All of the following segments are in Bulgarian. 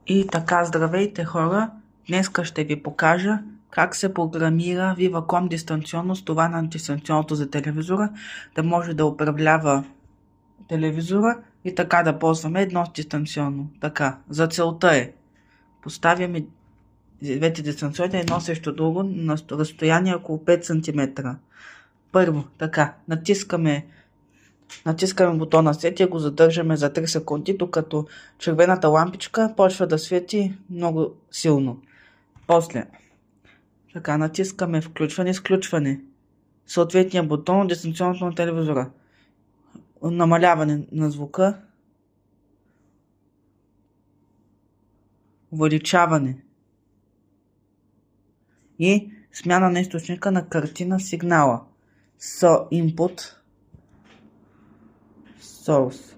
И така, здравейте хора! Днеска ще ви покажа как се програмира Viva.com дистанционно с това на дистанционното за телевизора, да може да управлява телевизора и така да ползваме едно дистанционно. Така, за целта поставяме двете дистанционни едно срещу друго на разстояние около 5 см. Първо, така, натискаме бутона сет и го задържаме за 3 секунди, докато червената лампичка почва да свети много силно. После, така, натискаме включване, съответния бутон от дистанционното на телевизора. Намаляване на звука, увеличаване и смяна на източника на картина сигнала. Input Source.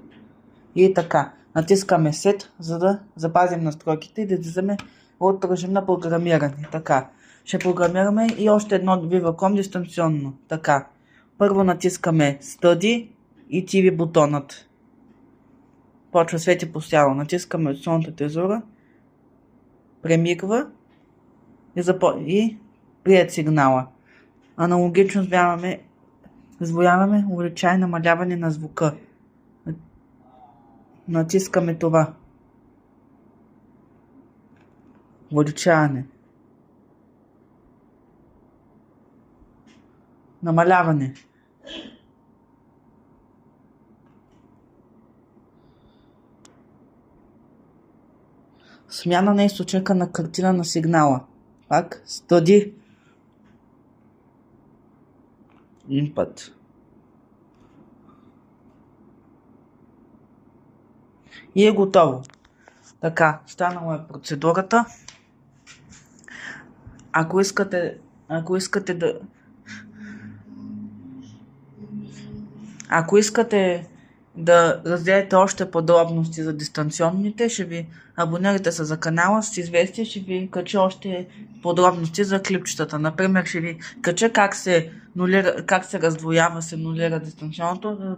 И така, натискаме Set, за да запазим настройките и да излизаме от режим на програмиране. Така, ще програмираме и още едно Viva.com дистанционно. Така, първо натискаме Study и TV бутонът. Почва свети по-сяло. Натискаме основната тезура, премигва и прият сигнала. Аналогично сбояваме увеличаване и намаляване на звука. Натискаме това. Увеличаване. Намаляване. Смяна на източника на картина на сигнала. Пак Study. Input. И е готово. Така, станала е процедурата. Ако искате да разгледате още подробности за дистанционните, ще ви абонирайте се за канала с известие, ще ви кача още подробности за клипчетата. Например, ще ви кача как се раздвоява, се нулира дистанционното,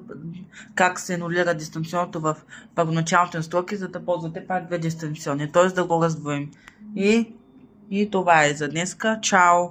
как се нулира дистанционното в първоначалните настройки, за да ползвате пак две дистанционни, т.е. да го раздвоим. И това е за днеска. Чао!